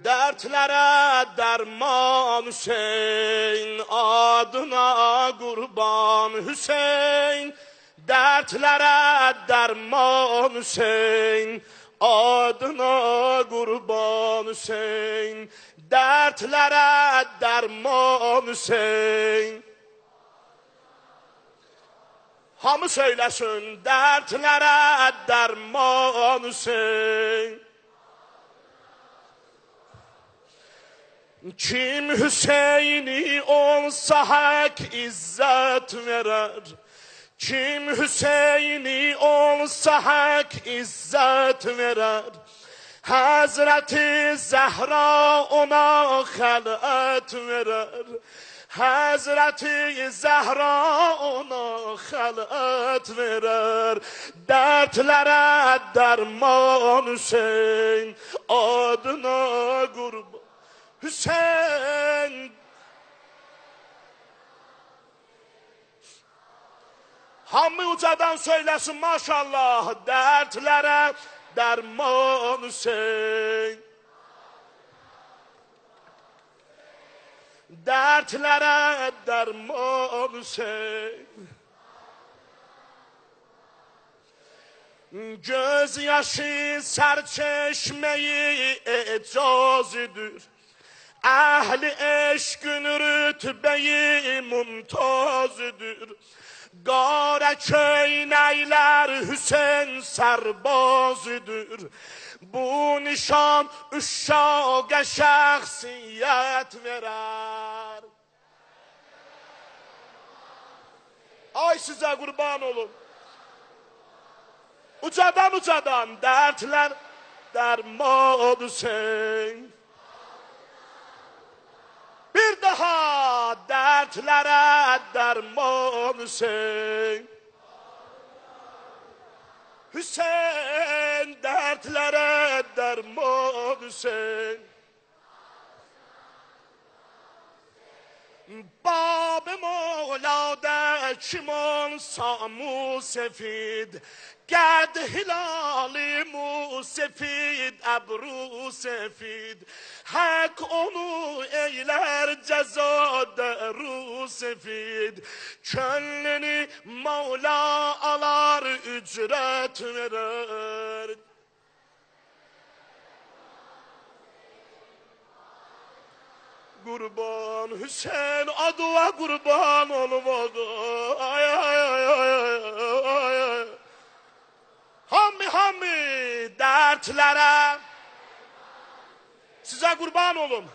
Dertlere derman Hüseyin, adına kurban Hüseyin. Dertlere derman Hüseyin, adına kurban Hüseyin. Dertlere derman Hüseyin. Hamı söylesin, dertlere derman Hüseyin. Kim Hüseyin'i olsa hak izzet verer. Kim Hüseyin'i olsa hak izzet verer. Hazreti Zehra ona halat verer. Hazreti Zehra ona halat verer. Dertlere derman Hüseyin, adına kurban Hüseyin. Hamı ucadan söylesin maşallah. Dertlere derman Hüseyin. Dertlere derman Hüseyin. Gözyaşı serçeşmeyi ecazıdır. Ehli eşkün rütbeyi mumtazıdır. Gare köyneyler Hüseyin serbazıdır. Bu nişan uşağa şahsiyet verer. Ay size kurban olun. Ucadan dertler derman Hüseyin. Bir daha dertlere derman Hüseyin. Hüseyin dertlere derman Hüseyin. Bab-ı Mevla'da kim olsa musefid, ged hilali musefid, ebru sefid. Hak onu eyler cezada ru sefid. Könlünü Mevla alar ücret verer. Kurban Hüseyin adıva kurban olmadı. Ay ay ay ay ay. Hammi dertlere size kurban olun.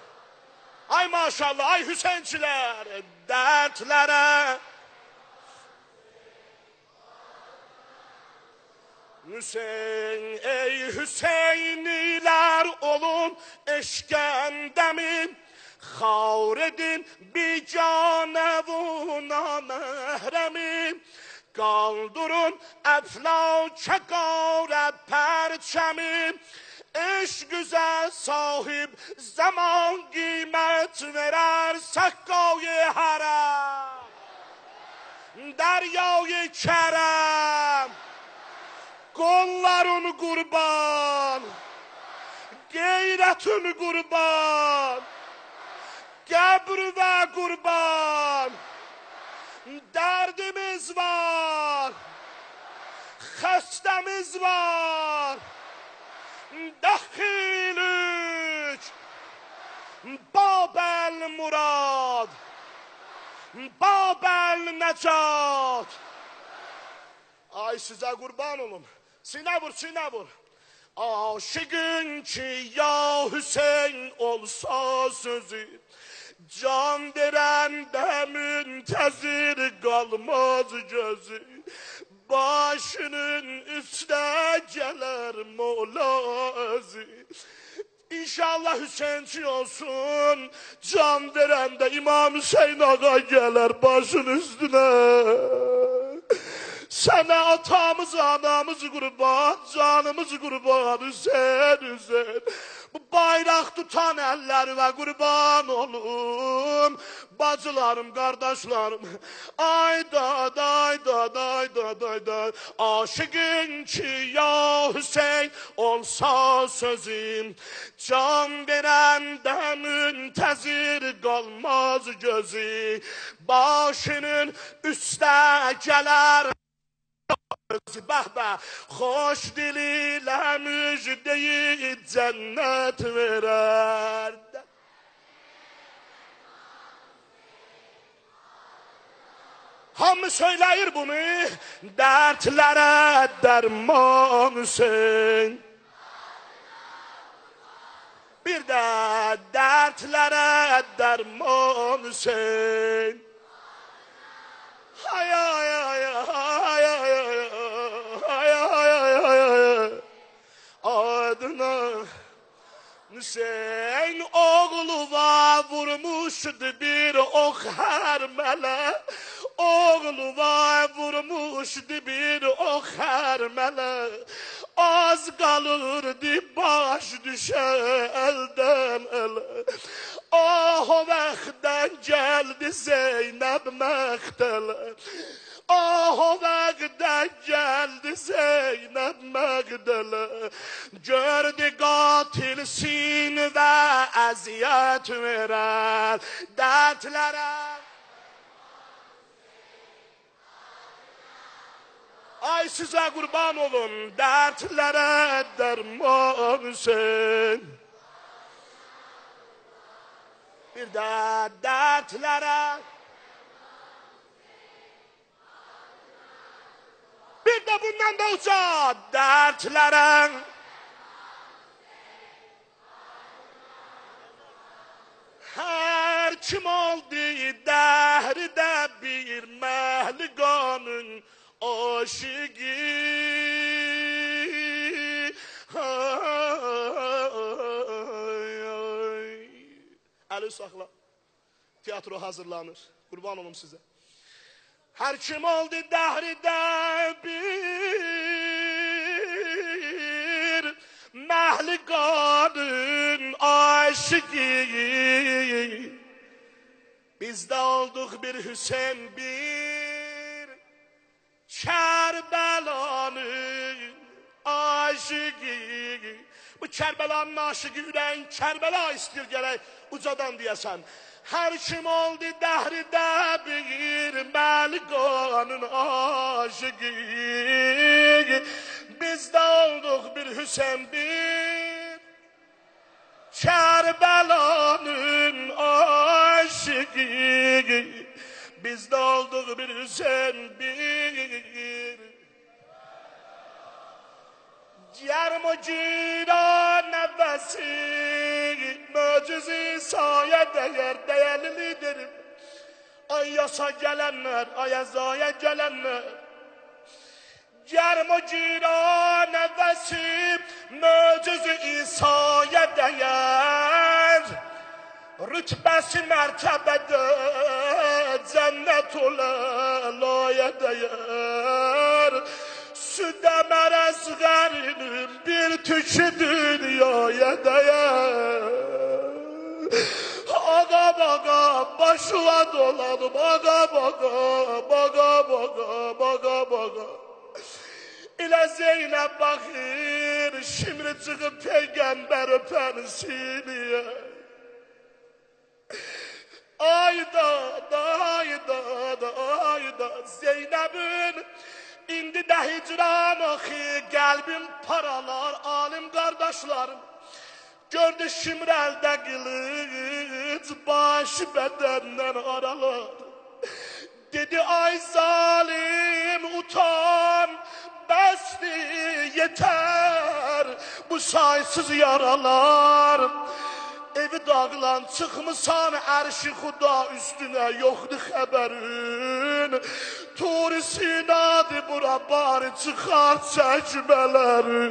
Ay maşallah ay Hüseyinçiler dertlere. Hüseyin ey Hüseyniler olun eşkendemin. Xavr edin bir canevuna mehremi. Kaldırın eflâke gâre perçemi. Eşk güzel sahip zaman kıymet verer. Sakkâ-i harem, deryâ-i kerem. Kolların kurban, gayretin kurban. Gebr ve kurban, derdimiz var, hastemiz var. Dahilük, Babel murad, Babel necat. Ay size kurban olun. Sine vur. Aşıkın ki ya Hüseyin olsa sözü, can veren de müntezir kalmaz gözü. Başının üstüne gelir Mevla'sı. İnşallah Hüseyinçi olsun. Can veren de İmam Hüseyin Ağa gelir başın üstüne. Sana atamızı anamızı kurban, canımızı kurban Hüseyin. Bu bayraq tutan əllərimə qurban olum. Bacılarım, qardaşlarım, ayda, dayda, dayda, dayda. Aşıqın ki, ya Hüseyin olsa sözüm, can verəndə müntəzir qalmaz gözü. Başının üstə gələr bəhbə, xoş dililə müjdeyi cənnət verər. Hamı söyləyir bunu, dərtlərə dərman Hüseyin. Bir də dərtlərə dərman Hüseyin. Ay ay ay ay ay ay ay ay adına Hüseyin oğluva vurmuşdu bir ox hərmələ. Oğluva vurmuşdu bir ox hərmələ. Az qalırdı baş düşə əldən ələ. Ah o vaxtdan gəldi Zeynəb məqtələ. Ah o vaxtdan gəldi Zeynəb məqtələ. Gördü qatil sin və əziyyət verər dərdlərə. Ay sizə qurban olun, dərdlərə dərman Hüseyin. Bir də dərdlərə, bir də bundan da uca dərdlərə. Hər kim oldu dəhridə bir məhliqanın aşıqı. Əli saxla. Tiyatro hazırlanır. Qurban olum sizə. Hər kim oldu dəhridə bir məhliqanın aşıqı. Biz də olduq bir Hüseyin bir Kərbəlanın aşıqı. Bu Kərbəlanın aşıqı ürəyin Kərbəla istəyir gərək ucadan deyəsən. Hər kim oldu dəhridə bir məhliqanın aşıqı. Biz də olduq bir Hüseyin bir Kərbəlanın aşıqı. Biz də olduq bir Hüseyin bir Yarım o ciran nəvəsi möcüzü saya dəyər dəyərlidir. Ay yasa gələnlər, ay əzaya gələnlər. Yarım o ciran nəvəsi möcüzü İsa'ya dəyər. Rütbəsi mərtəbədə cənnət olalaya dəyər. Südə mərəzgərinin bir tükü dünyaya dəyər. Ağa bağa başıla dolanım, ağa bağa, bağa bağa, bağa bağa. İlə Zeynəb baxır, şimdi çıxıb Peyğəmbər öpənsiniyə. Ayda, ayda, ayda, Zeynəbin İndi də hicran oxi, qəlbim paralar, alim qardaşlarım. Gördü şimrəldə qılıc, başı bədəndən aralar. Dedi ay zalim utan, bəsdi yetər bu saysız yaralar. Evi dağılan çıxmısan ərşi xuda üstünə yoxdur xəbərin. Tur sinadı bura bari çıxar çəkmələri.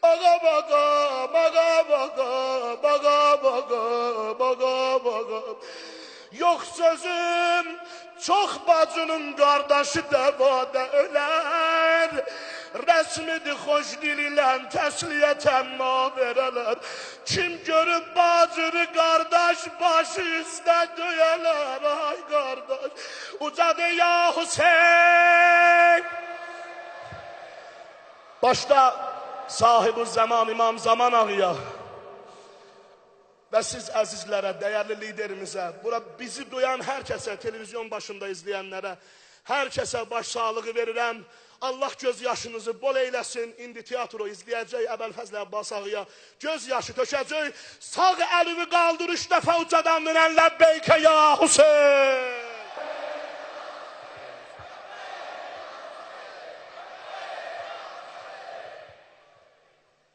Ağa bağa, bağa bağa, bağa bağa, bağa bağa. Yox sözüm, çox bacının qardaşı dəvada ölər. rəsmidir xoş dil ilə təsliyə təmma verələr. Kim görüb bacını qardaş başı üstə döyələr. Ay qardaş, ucadır ya Hüseyin. Başda sahibi zaman İmam Zaman ağıya və siz əzizlərə, dəyərli liderimizə, bura bizi duyan hər kəsə, televizyon başında izləyənlərə, hər kəsə baş sağlığı verirəm. Allah göz yaşınızı bol eyləsin. İndi tiyatro izləyəcək Əbəlfəzl Abbas ağıya. Göz yaşı tökəcək. Sağ əlini qaldır 3 dəfə ucadan dönən Ləbbeykə ya Hüseyin.